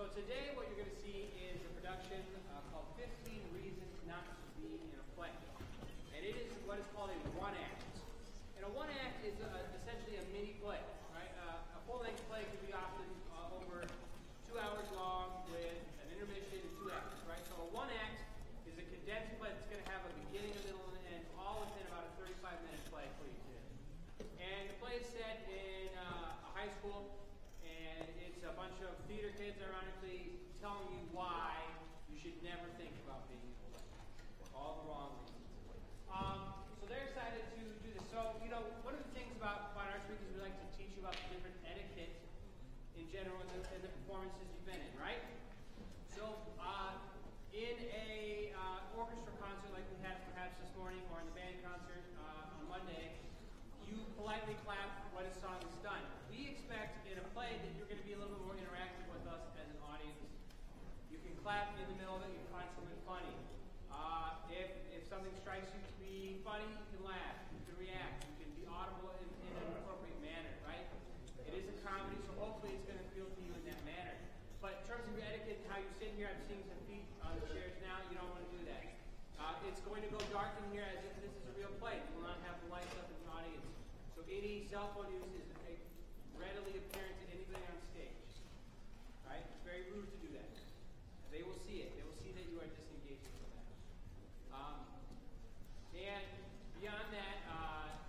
So today what you're going to see is a production called 15 Reasons Not to Be in a Play. And it is what is called a one-act. And a one-act is essentially a mini play, right? A full-length play can be often over 2 hours long with an intermission and 2 acts, right? So a one-act is a condensed play that's going to have a beginning, a middle, and an end, all within about a 35-minute play for you today. And the play is set in a high school. And it's a bunch of theater kids, ironically, telling you why you should never think about being in a play. All the wrong reasons. So they're excited to do this. So, you know, one of the things about Fine Arts Week is we like to teach you about the different etiquette in general in the performances you've been in, right? So, in a orchestra concert like we had perhaps this morning, or in the band concert on Monday, you politely clap when a song is done. We expect in a play that you're going to be a little bit more interactive with us as an audience. You can clap in the middle of it, you can find something funny. If something strikes you to be funny, you can laugh, you can react, you can be audible in an appropriate manner, right? It is a comedy, so hopefully it's going to appeal to you in that manner. But in terms of your etiquette and how you sit here, I'm seeing some feet on the chairs now, you don't want to do that. It's going to go dark in here as if this is a real play. You will not have the lights up in the audience. So any cell phone use is readily apparent to anybody on stage. Right? It's very rude to do that. They will see it. They will see that you are disengaging from that. And beyond that,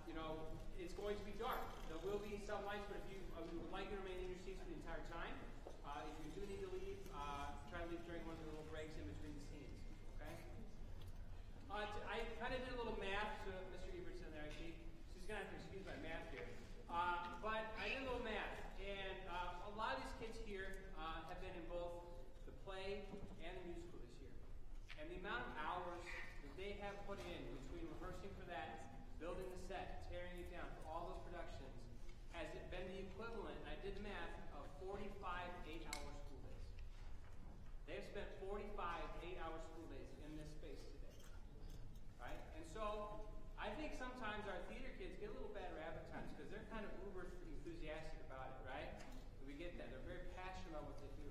you know, it's going to be dark. There will be some lights, but if you we would like you to remain in your seats for the entire time. If you do need to leave, try to leave during one of the little breaks in between the scenes. Okay? I kind of did a little math to Mr. Evertson there, actually. She's going to have to excuse my math here. But I did a little math, and a lot of these kids here have been in both the play and the musical this year. And the amount of hours that they have put in between rehearsing for that, building the set, tearing it down, for all those productions, has been the equivalent, and I did the math, of 45 8-hour school days. They have spent 45 8-hour school days in this space today. Right? And so, I think sometimes our theater kids get a little bad rap at times because they're kind of uber enthusiastic about it, right? We get that. They're very passionate about what they do.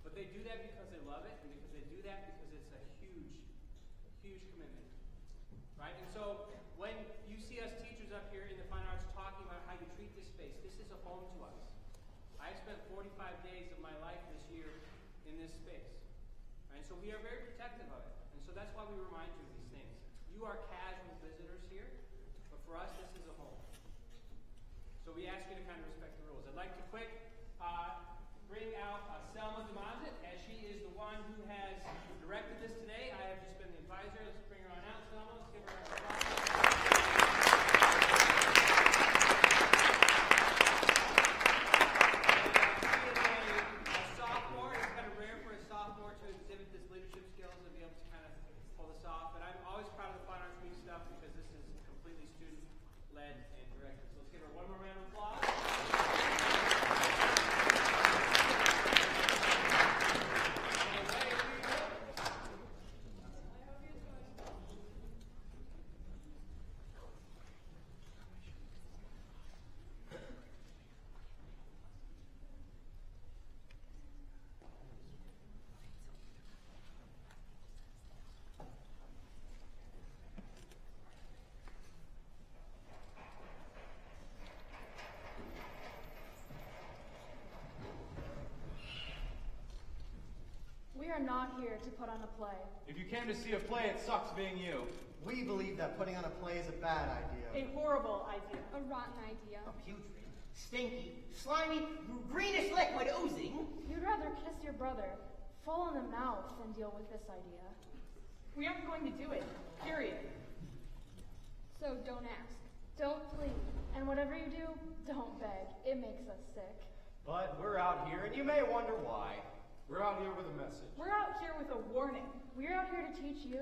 But they do that because they love it, and because they do that because it's a huge, huge commitment. Right? And so when you see us teachers up here in the fine arts talking about how you treat this space, this is a home to us. I've spent 45 days of my life this year in this space. Right? So we are very protective of it. And so that's why we remind you of these things. You are casual visitors here, but for us, this is a home. So we ask you to kind of respect the rules. I'd like to quick bring out Selma DeMazet, as she is the one who has directed this today. I have just been the advisor. Let's bring her on out, Selma. Let's give her a applause. She is a sophomore. It's kind of rare for a sophomore to exhibit this leadership skills and be able to kind of pull this off. But I'm always proud of the Fine Arts Week stuff because this is completely student-led and directed. So let's give her one more round of applause. We are not here to put on a play. If you came to see a play, it sucks being you. We believe that putting on a play is a bad idea. A horrible idea. A rotten idea. A putrid, stinky, slimy, greenish liquid oozing. You'd rather kiss your brother full in the mouth than deal with this idea. We aren't going to do it. Period. So don't ask. Don't plead. And whatever you do, don't beg. It makes us sick. But we're out here, and you may wonder why. We're out here with a message. We're out here with a warning. We're out here to teach you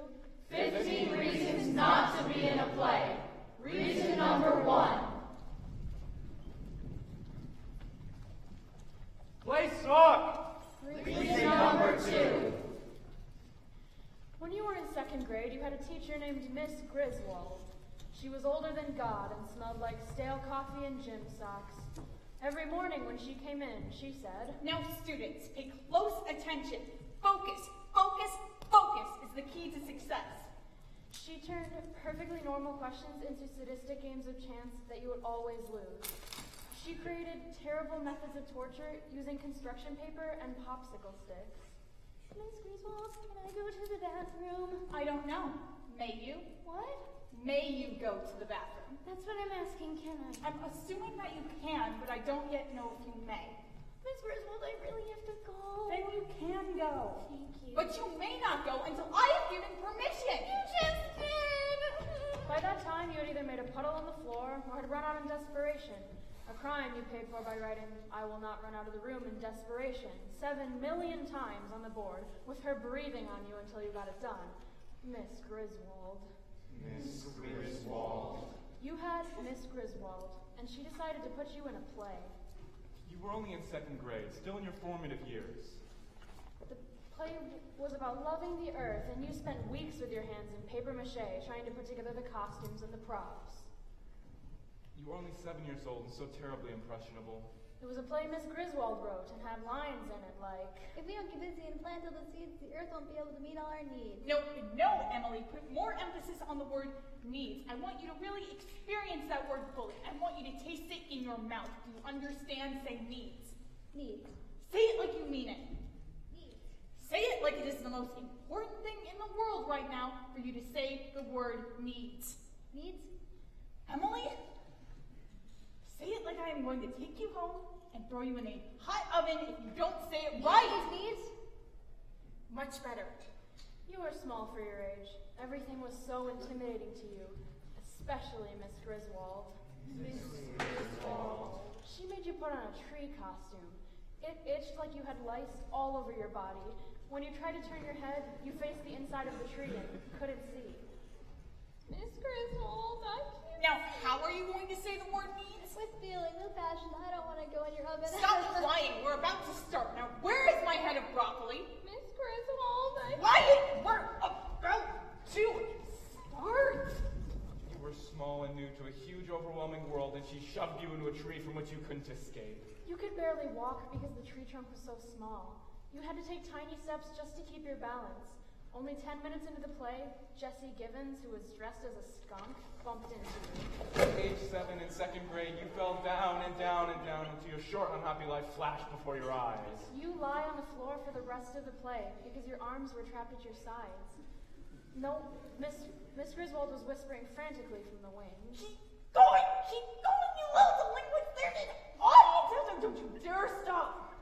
15 reasons not to be in a play. Reason number 1. Play suck! Reason number 2. When you were in 2nd grade, you had a teacher named Miss Griswold. She was older than God and smelled like stale coffee and gym socks. Every morning when she came in, she said, Now, students, pay close attention. Focus, focus, focus is the key to success. She turned perfectly normal questions into sadistic games of chance that you would always lose. She created terrible methods of torture using construction paper and popsicle sticks. Miss Griswold, can I go to the bathroom? I don't know. May you? What? May you go to the bathroom? That's what I'm asking, can I? I'm assuming that you can, but I don't yet know if you may. Miss Griswold, I really have to go. Then you can go. Thank you. But you may not go until I have given permission. You just did! By that time, you had either made a puddle on the floor or had run out in desperation. A crime you paid for by writing, I will not run out of the room in desperation, 7 million times on the board, with her breathing on you until you got it done. Miss Griswold. Miss Griswold. You had Miss Griswold, and she decided to put you in a play. You were only in 2nd grade, still in your formative years. The play was about loving the earth, and you spent weeks with your hands in papier-mâché trying to put together the costumes and the props. You were only 7 years old and so terribly impressionable. It was a play Miss Griswold wrote and had lines in it like, If we don't get busy and plant all the seeds, the earth won't be able to meet all our needs. No, Emily, put more emphasis on the word needs. I want you to really experience that word fully. I want you to taste it in your mouth. Do you understand? Say needs. Needs. Say it like you mean it. Needs. Say it like it is the most important thing in the world right now for you to say the word needs. Needs? Emily? Say it like I am going to take you home and throw you in a hot oven if you don't say it right. Needs? Much better. you were small for your age. Everything was so intimidating to you, especially Miss Griswold. Miss Griswold. She made you put on a tree costume. It itched like you had lice all over your body. When you tried to turn your head, you faced the inside of the tree and couldn't see. Miss Griswold, I can't. Now, how are you going to say the word needs? With feeling, with passion, I don't want to go in your oven. Stop lying. We're about to start. Now, where is my head of broccoli? Miss Griswold, Quiet! We're about to start. You were small and new to a huge, overwhelming world, and she shoved you into a tree from which you couldn't escape. You could barely walk because the tree trunk was so small. You had to take tiny steps just to keep your balance. Only 10 minutes into the play, Jessie Givens, who was dressed as a skunk, bumped into you. At age 7 in 2nd grade, you fell down and down and down until your short, unhappy life flashed before your eyes. You lie on the floor for the rest of the play because your arms were trapped at your sides. No, Miss Griswold was whispering frantically from the wings. Keep going, you little delinquents. There's an audience. Don't you dare stop.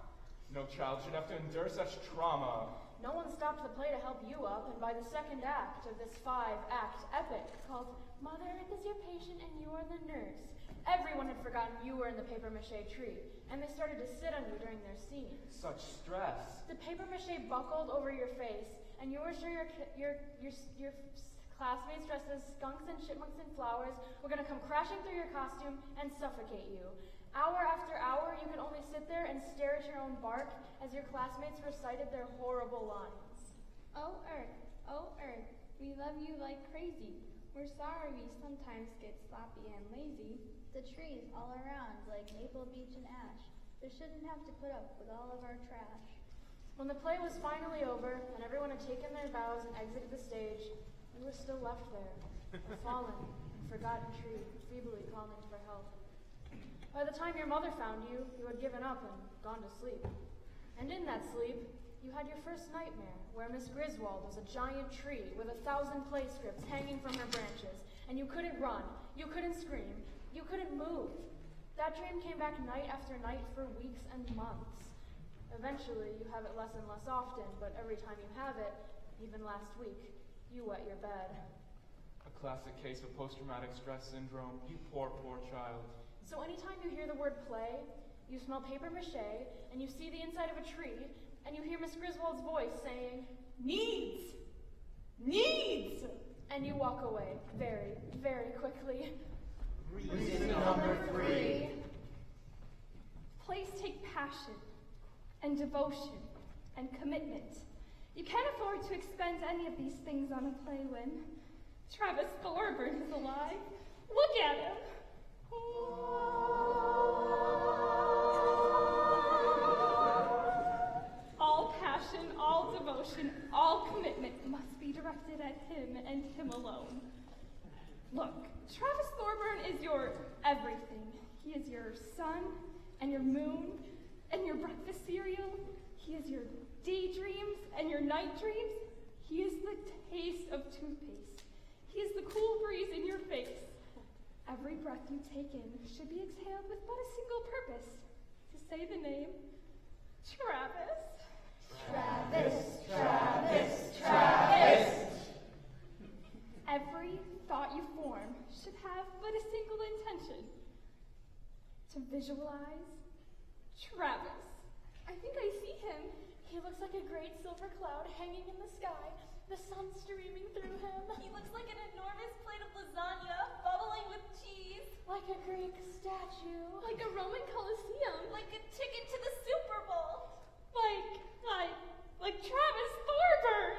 No child should have to endure such trauma. No one stopped the play to help you up, and by the second act of this 5-act epic called Mother Earth is your patient and you are the nurse, everyone had forgotten you were in the papier-mâché tree, and they started to sit on you during their scene. Such stress. The papier-mâché buckled over your face, and you were sure your classmates dressed as skunks and chipmunks and flowers were going to come crashing through your costume and suffocate you. Hour after hour, you could only sit there and stare at your own bark as your classmates recited their horrible lines. Oh Earth, we love you like crazy. We're sorry we sometimes get sloppy and lazy. The trees all around like maple, beech, and ash. We shouldn't have to put up with all of our trash. When the play was finally over and everyone had taken their bows and exited the stage, you were still left there, a fallen and forgotten tree, feebly calling for help. By the time your mother found you, you had given up and gone to sleep. And in that sleep, you had your first nightmare, where Miss Griswold was a giant tree with 1,000 play scripts hanging from her branches, and you couldn't run, you couldn't scream, you couldn't move. That dream came back night after night for weeks and months. Eventually, you have it less and less often, but every time you have it, even last week, you wet your bed. A classic case of post-traumatic stress syndrome. You poor, poor child. So anytime you hear the word play, you smell papier-mâché, and you see the inside of a tree, and you hear Miss Griswold's voice saying, Needs! Needs! And you walk away very, very quickly. Reason number 3. Plays take passion and devotion and commitment. You can't afford to expend any of these things on a play when Travis Thorburn is alive. Look at him. directed at him and him alone. Look, Travis Thorburn is your everything. He is your sun and your moon and your breakfast cereal. He is your daydreams and your night dreams. He is the taste of toothpaste. He is the cool breeze in your face. Every breath you take in should be exhaled with but a single purpose, to say the name, Travis. Travis, Travis, Travis. Every thought you form should have but a single intention, to visualize Travis. I think I see him. He looks like a great silver cloud hanging in the sky, the sun streaming through him. He looks like an enormous plate of lasagna, bubbling with cheese. Like a Greek statue. Like a Roman Colosseum. Like a ticket to the Super Bowl. Like Travis Thorburn.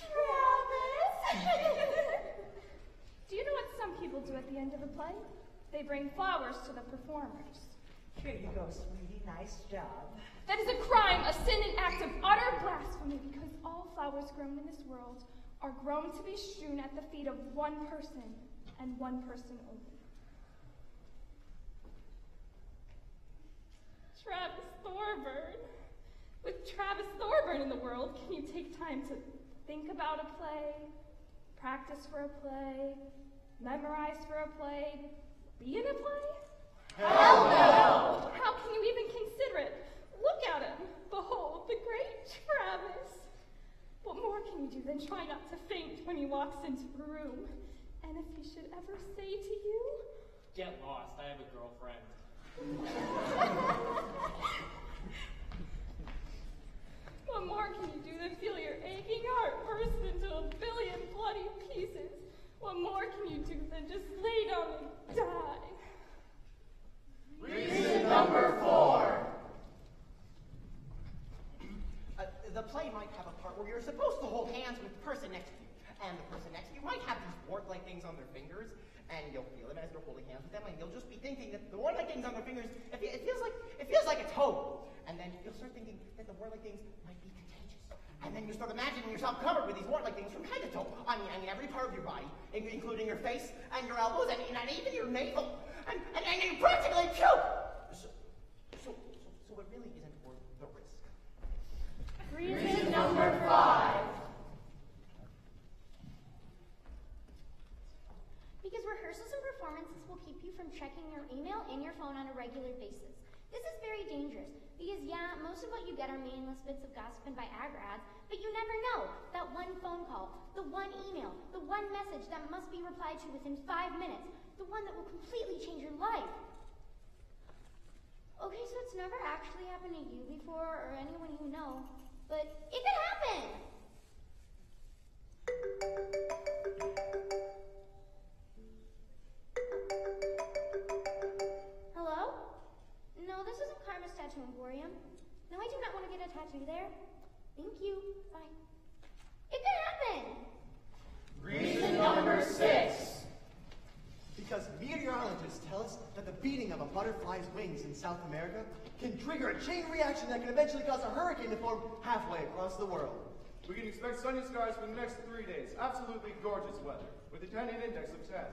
Travis! Do you know what some people do at the end of a play? They bring flowers to the performers. Here you go, sweetie. Nice job. That is a crime, a sin, an act of utter blasphemy, because all flowers grown in this world are grown to be strewn at the feet of one person, and one person only. Travis Thorburn. With Travis Thorburn in the world, can you take time to think about a play, practice for a play, memorize for a play, be in a play? Hell no! How can you even consider it? Look at him. Behold, the great Travis. What more can you do than try not to faint when he walks into a room? And if he should ever say to you, Get lost, I have a girlfriend. what more can you do than feel your aching heart burst into a billion bloody pieces? What more can you do than just lay down and die? Reason number 4. The play might have a part where you're supposed to hold hands with the person next to you. And the person next to you might have these wart-like things on their fingers, and you'll feel it as they're holding hands with them, and you'll just be thinking that the wart-like things on their fingers, it feels like a toad. And then you'll start thinking that the wart-like things might be contagious. And then you start imagining yourself covered with these wart-like things from head to toe. I mean every part of your body, including your face and your elbows and even your navel. And you practically puke! So it really isn't worth the risk. Reason number 5. Because rehearsals and performances will keep you from checking your email and your phone on a regular basis. This is very dangerous, because yeah, most of what you get are meaningless bits of gossip and Viagra ads, but you never know. That one phone call, the one email, the one message that must be replied to within 5 minutes, the one that will completely change your life. Okay, so it's never actually happened to you before, or anyone you know, but it could happen! Hello? No, this isn't Karma's Tattoo Emporium. No, I do not want to get a tattoo there. Thank you. Bye. It could happen! Reason number 6. Because meteorologists tell us that the beating of a butterfly's wings in South America can trigger a chain reaction that can eventually cause a hurricane to form halfway across the world. We can expect sunny skies for the next 3 days. Absolutely gorgeous weather, with a 10-day index of 10.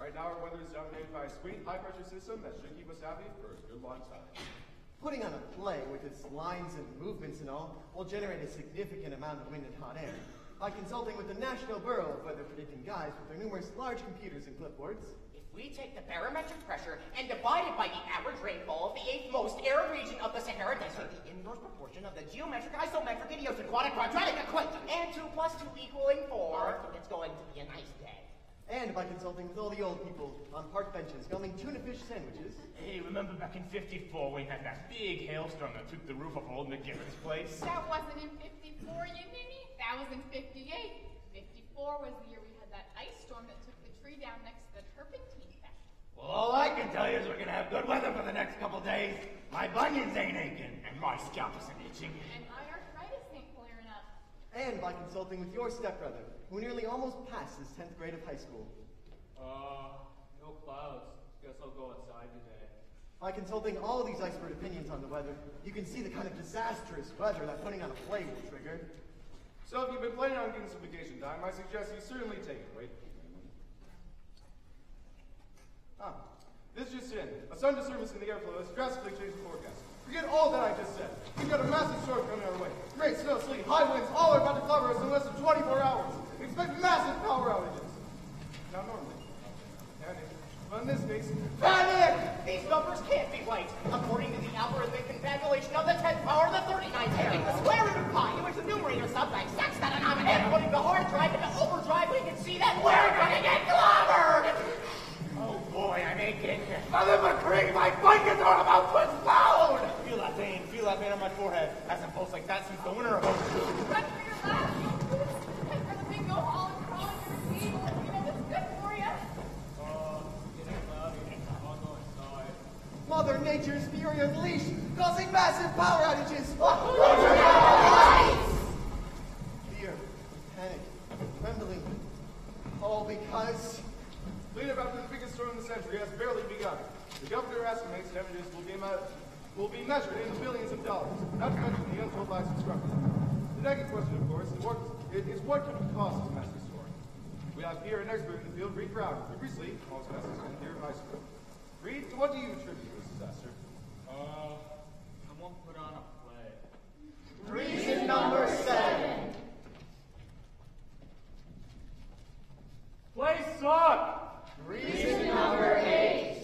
Right now, our weather is dominated by a sweet, high-pressure system that should keep us happy for a good long time. Putting on a play with its lines and movements and all will generate a significant amount of wind and hot air. By consulting with the National Bureau of Weather Predicting Guides with their numerous large computers and clipboards, If we take the barometric pressure and divide it by the average rainfall of the 8th most arid region of the Sahara Desert, the inverse proportion of the geometric, isometric, idiosyncratic, quadratic equation, and 2 plus 2 equaling 4, I think it's going to be a nice day. and by consulting with all the old people on park benches gumming tuna fish sandwiches. Hey, remember back in '54 we had that big hailstorm that took the roof off old McGivern's place? That wasn't in 54, you ninny. That was in 58. 54 was the year we had that ice storm that took the tree down next to the turpentine factory. Well, all I can tell you is we're gonna have good weather for the next couple days. My bunions ain't aching, and my scalp isn't itching. And my arthritis ain't flaring up. And by consulting with your stepbrother, who nearly almost passed his 10th grade of high school. No clouds. Guess I'll go outside today. By consulting all these expert opinions on the weather, you can see the kind of disastrous weather that putting on a play will trigger. So if you've been planning on getting some vacation time, I suggest you certainly take it. Wait. This just in. A sudden disturbance in the airflow has drastically changed the forecast. Forget all that I just said. We've got a massive storm coming our way. Great snow, sleet, high winds, all are about to cover us in less than 24 hours. Expect massive power outages. Now normally, panic. But in this case, Panic! These numbers can't be right. According to the algorithmic confabulation of the 10th power of the 39th, taking the square root of pi, in which the numerator sub-dissects the denominator, putting the hard drive into overdrive, we can see that we're gonna get clobbered! Oh boy, I'm aching. Mother McCree, my blankets are about to explode! Feel that pain on my forehead. Hasn't pulsed like that since the winter of Run for your life. Head for the bingo hall and crawl into your seat. You know what's good for you. Getting cloudy. I'll go inside. Mother Nature's fury unleashed, causing massive power outages. Fear, panic, trembling, all because... cleanup after the biggest storm of the century has barely begun. The governor estimates damages will be measured in billions of dollars, not to mention the untold lives of structures. The next question, of course, is what could it cost to master storm? We have here an expert in the field, Reed Brown, previously most masters in here in high school. Reed, to what do you attribute this disaster? Someone put on a play. Reason number 7. Play suck! Reason number 8.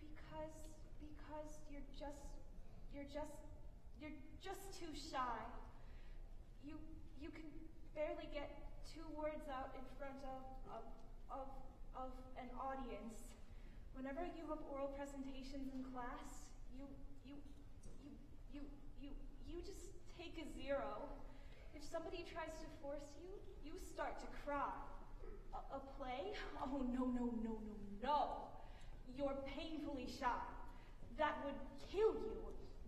Because you're just too shy. You can barely get 2 words out in front of an audience. Whenever you have oral presentations in class, you just take a 0. If somebody tries to force you, you start to cry. A play? Oh, no. You're painfully shy. That would kill you.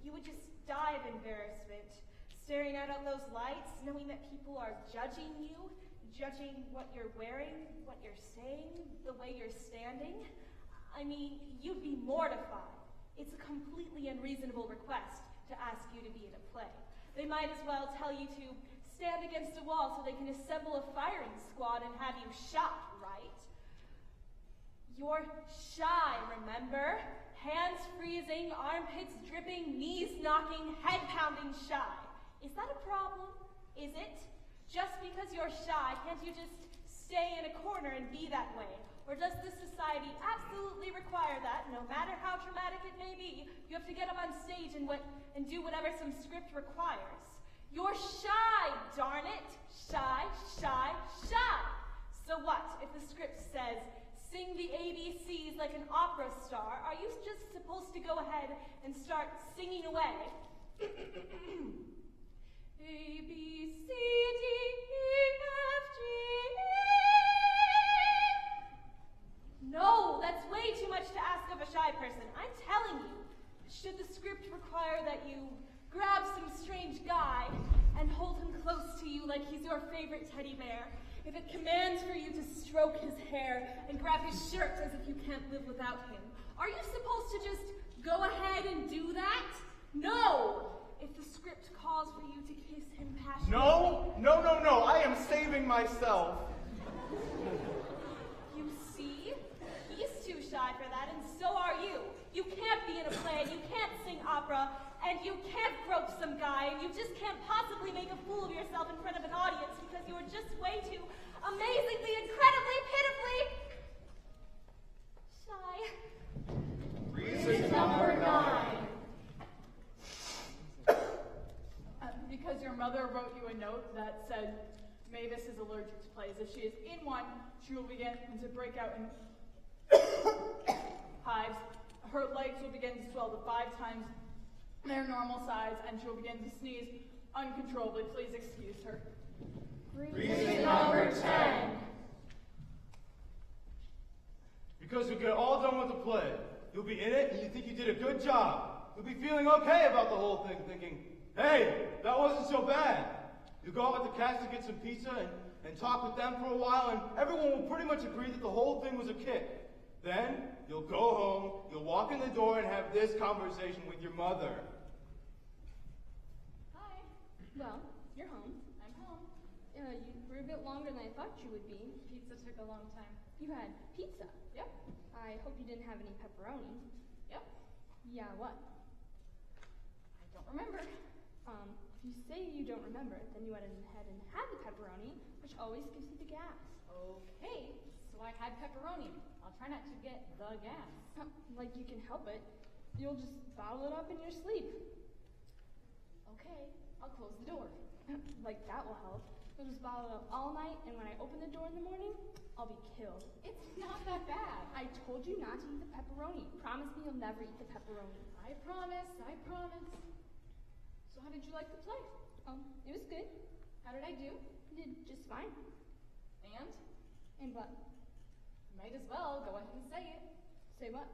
You would just die of embarrassment, staring out at those lights, knowing that people are judging you, judging what you're wearing, what you're saying, the way you're standing. I mean, you'd be mortified. It's a completely unreasonable request to ask you to be in a play. They might as well tell you to stand against a wall so they can assemble a firing squad and have you shot, right? You're shy, remember? Hands freezing, armpits dripping, knees knocking, head pounding shy. Is that a problem? Is it? Just because you're shy, can't you just stay in a corner and be that way? Or does this society absolutely require that, no matter how traumatic it may be, you have to get up on stage and do whatever some script requires? You're shy, darn it! Shy. So what if the script says, sing the ABCs like an opera star? Are you just supposed to go ahead and start singing away? A, B, C, D, E, F, G, E. No, that's way too much to ask of a shy person. I'm telling you, should the script require that you grab some strange guy and hold him close to you like he's your favorite teddy bear, if it commands for you to stroke his hair and grab his shirt as if you can't live without him, are you supposed to just go ahead and do that? No! If the script calls for you to kiss him passionately... No, I am saving myself. You see? He's too shy for that, and so are you. You can't be in a play, you can't sing opera, and you can't grope some guy, and you just can't possibly make a fool of yourself in front of an audience because you are just way too amazingly, incredibly, pitifully shy. Reason number 9. Because your mother wrote you a note that said Mavis is allergic to plays. If she is in one, she will begin to break out in hives. Her legs will begin to swell to 5 times their normal size, and she will begin to sneeze uncontrollably. Please excuse her. Reason number 10. Because you'll get all done with the play. You'll be in it, and you think you did a good job. You'll be feeling okay about the whole thing, thinking, hey, that wasn't so bad. You go out with the cast to get some pizza and talk with them for a while, and everyone will pretty much agree that the whole thing was a kick. Then you'll go home, you'll walk in the door and have this conversation with your mother. Hi. Well, you're home. I'm home. You were a bit longer than I thought you would be. Pizza took a long time. You had pizza? Yep. I hope you didn't have any pepperoni. Yep. Yeah, what? I don't remember. If you say you don't remember, then you went ahead and had the pepperoni, which always gives you the gas. Okay, so I had pepperoni. I'll try not to get the gas. Like you can help it. You'll just bottle it up in your sleep. Okay, I'll close the door. Like that will help. You'll just bottle it up all night, and when I open the door in the morning, I'll be killed. It's not that bad. I told you not to eat the pepperoni. Promise me you'll never eat the pepperoni. I promise, I promise. So how did you like the play? It was good. How did I do? You did just fine. And? And what? Might as well go ahead and say it. Say what?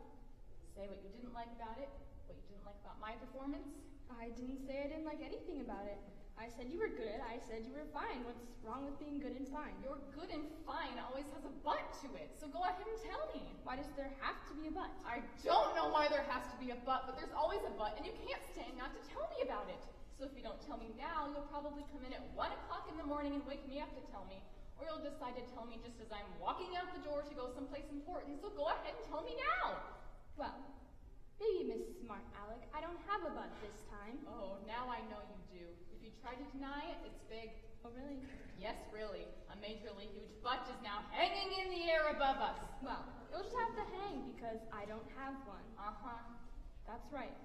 Say what you didn't like about it, what you didn't like about my performance. I didn't say I didn't like anything about it. I said you were good, I said you were fine. What's wrong with being good and fine? Your good and fine always has a but to it, so go ahead and tell me. Why does there have to be a but? I don't know why there has to be a but there's always a but, and you can't stand not to tell me about it. So if you don't tell me now, you'll probably come in at 1 o'clock in the morning and wake me up to tell me. Or you'll decide to tell me just as I'm walking out the door to go someplace important, so go ahead and tell me now. Well, maybe, Miss Smart Alec, I don't have a but this time. Oh, now I know you do. If you try to deny it, it's big. Oh, really? Yes, really. A majorly huge but is now hanging in the air above us. Well, you'll just have to hang because I don't have one. Uh-huh. That's right.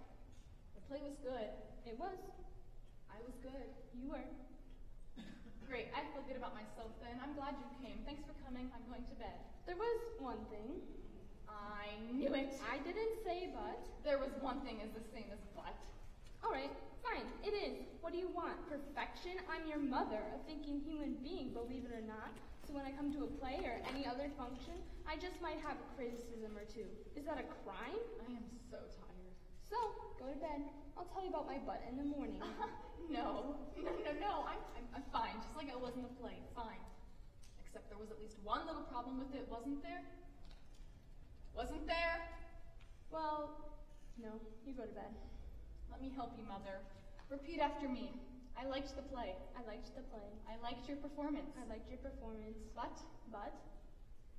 The play was good. It was. I was good. You were. Great. I feel good about myself then. I'm glad you came. Thanks for coming. I'm going to bed. There was one thing. I knew it. I didn't say but. There was one thing is the same as but. All right. Fine. It is. What do you want? Perfection? I'm your mother, a thinking human being, believe it or not. So when I come to a play or any other function, I just might have a criticism or two. Is that a crime? I am so tired. So, go to bed. I'll tell you about my butt in the morning. No. I'm fine, just like I was in the play. Fine. Except there was at least one little problem with it, wasn't there? Wasn't there? Well, no. You go to bed. Let me help you, Mother. Repeat after me. I liked the play. I liked the play. I liked your performance. I liked your performance. But?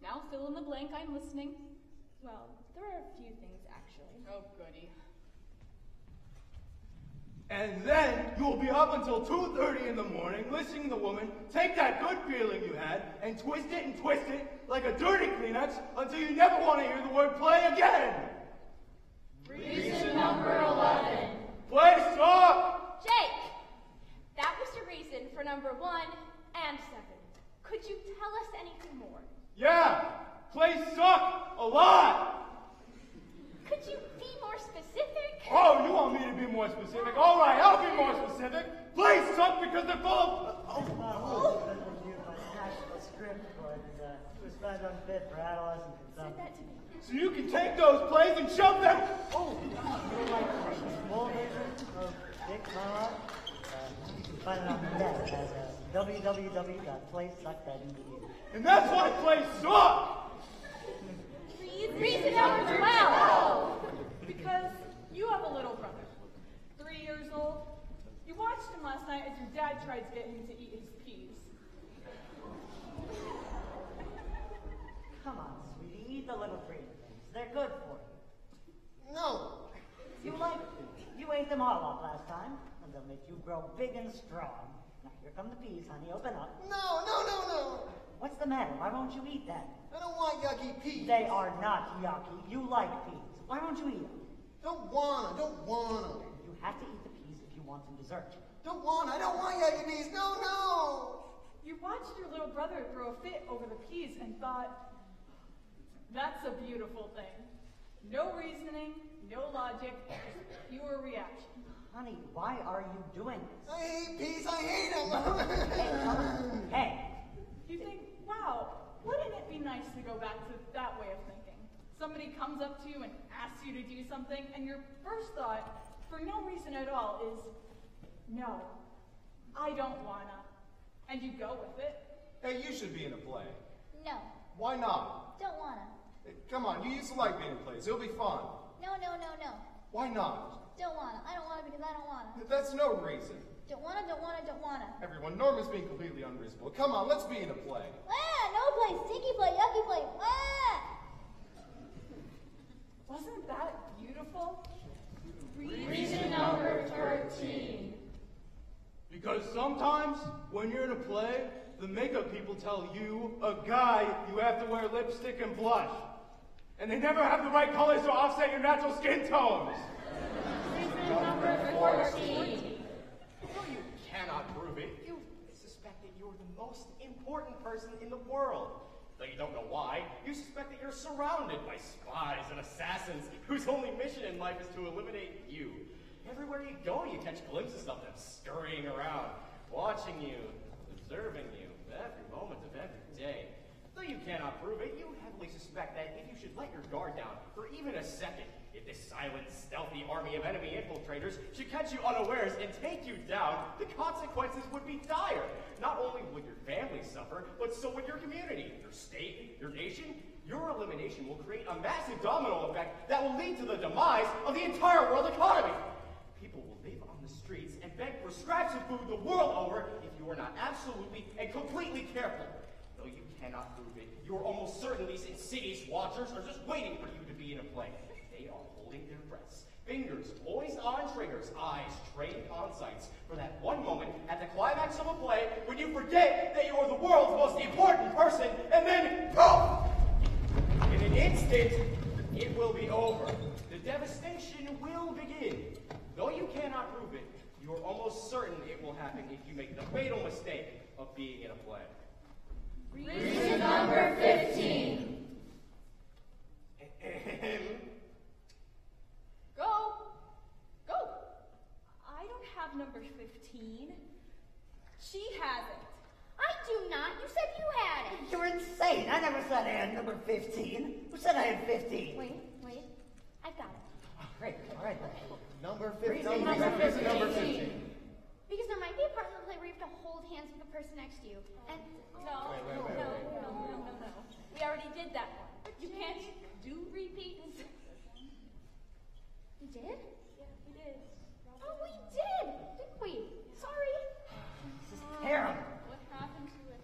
Now fill in the blank, I'm listening. Well, there are a few things, actually. Oh, goody. And then you'll be up until 2:30 in the morning listening to the woman take that good feeling you had and twist it like a dirty Kleenex until you never want to hear the word play again. Reason number 11. Play suck! Jake, that was your reason for number 1 and 7. Could you tell us anything more? Yeah, plays suck a lot. Could you be more specific? Oh, you want me to be more specific? All right, I'll be more specific. Plays suck because they're full of... National script, but it was found unfit for adolescent consumption. So you can take those plays and shove them... Oh, you like a full version of Dick Monologue? You can find it on the net as www.playsuck.edu. And that's why plays suck! Reason number 12. Because you have a little brother, 3 years old. You watched him last night as your dad tried to get him to eat his peas. Come on, sweetie, eat the little green things. They're good for you. No. You like them. You ate them all up last time, and they'll make you grow big and strong. Now, here come the peas, honey. Open up. No. What's the matter? Why won't you eat them? I don't want yucky peas. They are not yucky. You like peas. Why won't you eat them? Don't wanna. You have to eat the peas if you want some dessert. I don't want yucky peas. No. You watched your little brother throw a fit over the peas and thought, that's a beautiful thing. No reasoning, no logic, just pure reaction. Honey, why are you doing this? I hate peas. I hate them. Hey. You think, wow, wouldn't it be nice to go back to that way of thinking? Somebody comes up to you and asks you to do something, and your first thought, for no reason at all, is, no, I don't wanna. And you go with it. Hey, you should be in a play. No. Why not? Don't wanna. Come on, you used to like being in plays. It'll be fun. No. Why not? Don't wanna. I don't wanna because I don't wanna. That's no reason. Don't wanna. Everyone, Norma's being completely unreasonable. Come on, let's be in a play. No play. Stinky play. Yucky play. Wasn't that beautiful? Reason number 13. Because sometimes, when you're in a play, the makeup people tell you, a guy, you have to wear lipstick and blush. And they never have the right colors to offset your natural skin tones. Reason number 14. No, you cannot prove it. You suspect that you're the most important person in the world. Though you don't know why, you suspect that you're surrounded by spies and assassins whose only mission in life is to eliminate you. Everywhere you go, you catch glimpses of them scurrying around, watching you, observing you, every moment of every day. Though you cannot prove it, you heavily suspect that if you should let your guard down for even a second, if this silent, stealthy army of enemy infiltrators should catch you unawares and take you down, the consequences would be dire. Not only would your family suffer, but so would your community, your state, your nation. Your elimination will create a massive domino effect that will lead to the demise of the entire world economy. People will live on the streets and beg for scraps of food the world over if you are not absolutely and completely careful. Though you cannot prove it, you are almost certain these insidious watchers are just waiting for you to be in a play. They are holding their breaths, fingers poised on triggers, eyes trained on sights, for that one moment at the climax of a play when you forget that you are the world's most important person, and then poof! In an instant, it will be over. The devastation will begin. Though you cannot prove it, you are almost certain it will happen if you make the fatal mistake of being in a play. Reason number 15. Go. I don't have number 15. She has it. I do not. You said you had it. You're insane. I never said I had number 15. Who said I had 15? Wait. I've got it. Oh, great. All right. Number 15. Number 15. Because there might be a part in the play where you have to hold hands with the person next to you. And No. We already did that one. You can't do repeats. we did? Yeah, we did. Oh, we did, didn't we? Sorry. This is terrible. What happened to it?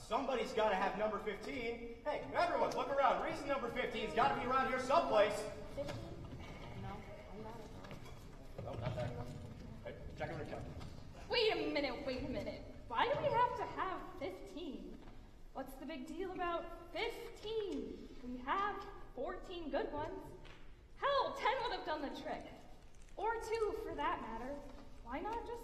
Somebody's got to have number 15. Hey, everyone, look around. Reason number 15's got to be around here someplace. 15? No, not there. Hey, check your account. Wait a minute. Why do we have to have 15? What's the big deal about 15? We have 14 good ones. Hell, 10 would have done the trick. Or 2 for that matter. Why not just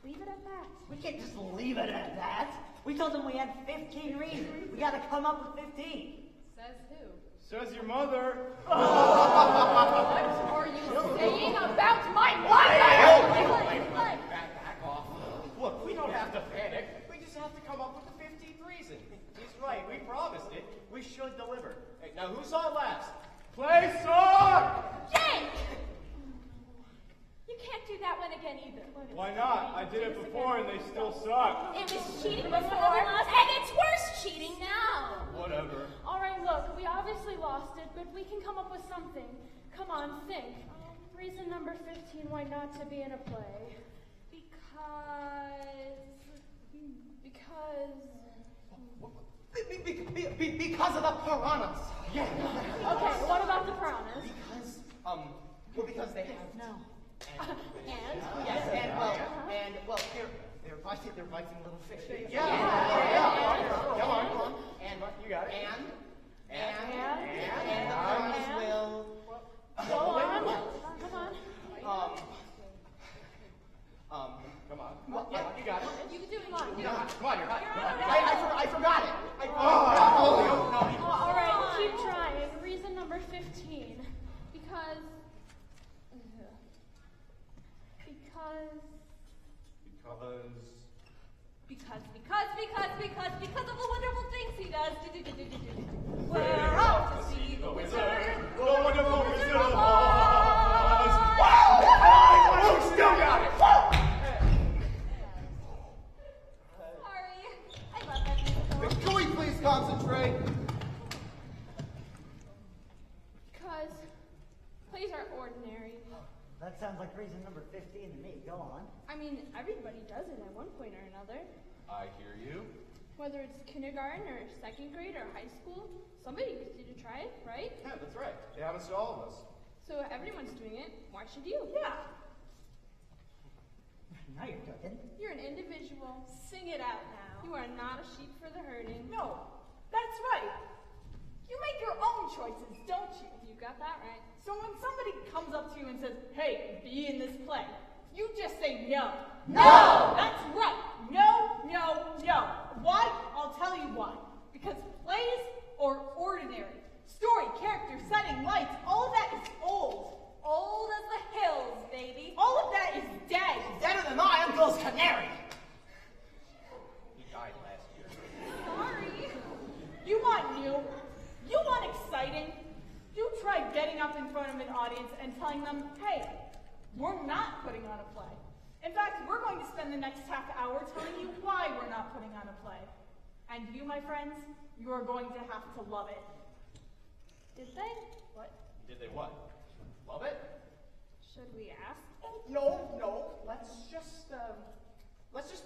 leave it at that? We can't just leave it at that. We told them we had 15 reasons. We got to come up with 15. Says who? Says your mother. What are you saying about my mother? Back off. Look, we don't have to panic. We just have to come up with the 15th reason. He's right. We promised it. We should deliver. Hey, now, who saw it last? Play suck! Jake! You can't do that one again either. Why not? I did it before and they still suck. It was cheating before, and it's worse cheating now. Whatever. All right, look, we obviously lost it, but we can come up with something. Come on, think. Reason number 15 why not to be in a play. Because of the piranhas. Yeah. Okay, what about the piranhas? Because they have No. they're biting little fish. Yeah. Come on. And you got it. And the piranhas will Go on. Come on. Come on. You got it. You can do it. Come on, you're hot. I forgot it. All right, keep trying. Reason number 15. Because of the wonderful things he does. We're off to see the wizard. The wonderful Wizard of Oz. Oh, still got it. Sorry. I love that musical. Can we please concentrate? sounds like reason number 15 to me. Go on. I mean, everybody does it at one point or another. I hear you. Whether it's kindergarten or second grade or high school, somebody gets you to try it, right? Yeah, that's right. It happens to all of us. So everyone's doing it. Why should you? Yeah. Now you're cooking. You're an individual. Sing it out now. You are not a sheep for the herding. No, that's right. You make your own choices, don't you? You got that right. So when somebody comes up to you and says, hey, be in this play, you just say no. No! That's right. No, no, no. Why? I'll tell you why. Because plays are ordinary. Story, character, setting, lights, all of that is old. Old as the hills, baby. All of that is dead. Deader than my uncle's canary. He died last year. Sorry. You want new? You want exciting? You try getting up in front of an audience and telling them, hey, we're not putting on a play. In fact, we're going to spend the next half hour telling you why we're not putting on a play. And you, my friends, you are going to have to love it. Did they? What? Did they what? Love it? Should we ask? No. Let's just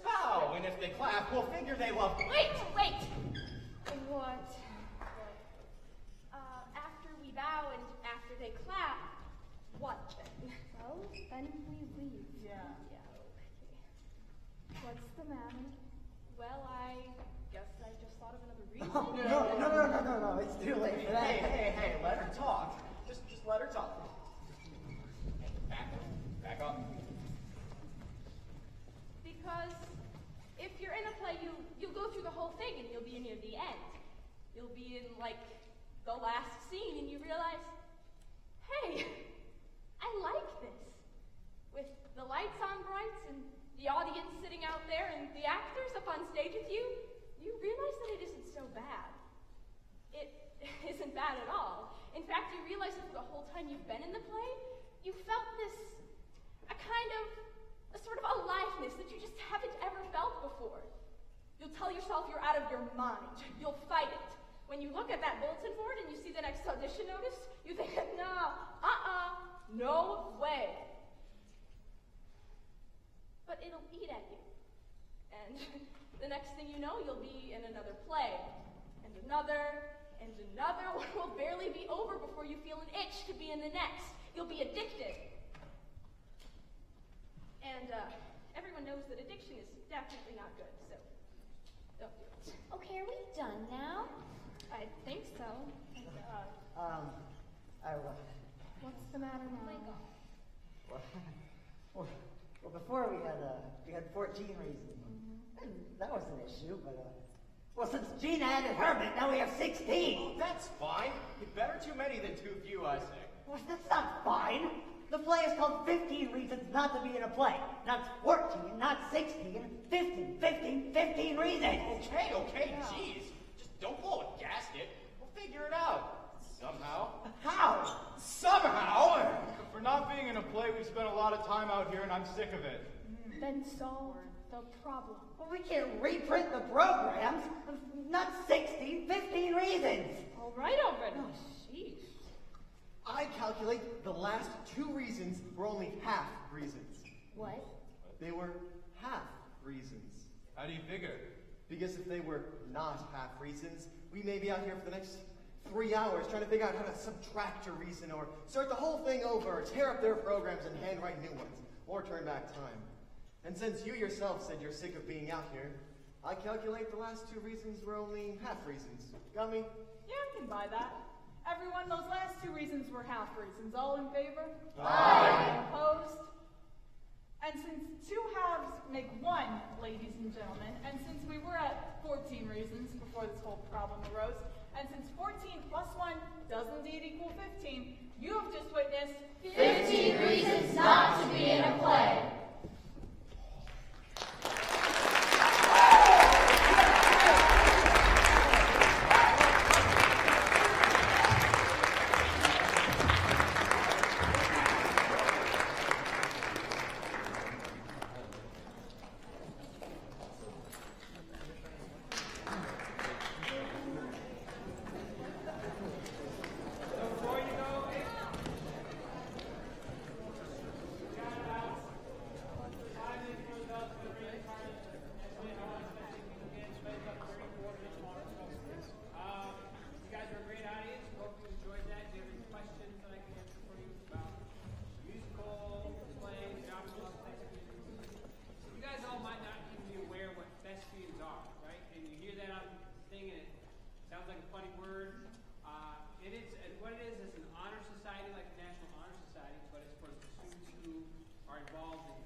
bow. And if they clap, we'll figure they love it. Wait! What? After we bow and after they clap, what then? Well, then we leave. Yeah. Okay. What's the matter? Well, I guess I just thought of another reason. No. It's too late for that. Hey, let her talk. Just let her talk. Back up. Because if you're in a play, you'll go through the whole thing and you'll be near the end. You'll be in, like, the last scene and you realize, hey, I like this. With the lights on bright and the audience sitting out there and the actors up on stage with you, you realize that it isn't so bad. It isn't bad at all. In fact, you realize that for the whole time you've been in the play, you felt a sort of aliveness that you just haven't ever felt before. You'll tell yourself you're out of your mind. You'll fight it. When you look at that bulletin board and you see the next audition notice, you think, no way. But it'll eat at you. And the next thing you know, you'll be in another play, and another one will barely be over before you feel an itch to be in the next. You'll be addicted. And everyone knows that addiction is definitely not good, so don't do it. Okay, are we done now? I think so. What's the matter now? Well, before we had 14 reasons. And that was an issue, but since Gina added Herbert, now we have 16. That's fine. Better too many than too few, I say. Well, that's not fine. The play is called 15 Reasons Not to Be in a Play. Not 14, not 16, 15 reasons. Okay, jeez. Just don't blow a gasket. We'll figure it out. Somehow. How? Somehow? For not being in a play, we've spent a lot of time out here, and I'm sick of it. Then solve the problem. Well, we can't reprint the programs. Not 16, 15 reasons. All right already. Sheesh. I calculate the last 2 reasons were only half reasons. What? They were half reasons. How do you figure? Because if they were not half reasons, we may be out here for the next 3 hours trying to figure out how to subtract a reason or start the whole thing over or tear up their programs and handwrite new ones or turn back time. And since you yourself said you're sick of being out here, I calculate the last 2 reasons were only half reasons. Got me? Yeah, I can buy that. Everyone, those last 2 reasons were half reasons. All in favor? Aye. Opposed? And since 2 halves make 1, ladies and gentlemen, and since we were at 14 reasons before this whole problem arose, and since 14 plus 1 does indeed equal 15, you have just witnessed 15 reasons not to be in a play. like a funny word. It is, and what it is an honor society, like the National Honor Society, but it's for the students who are involved in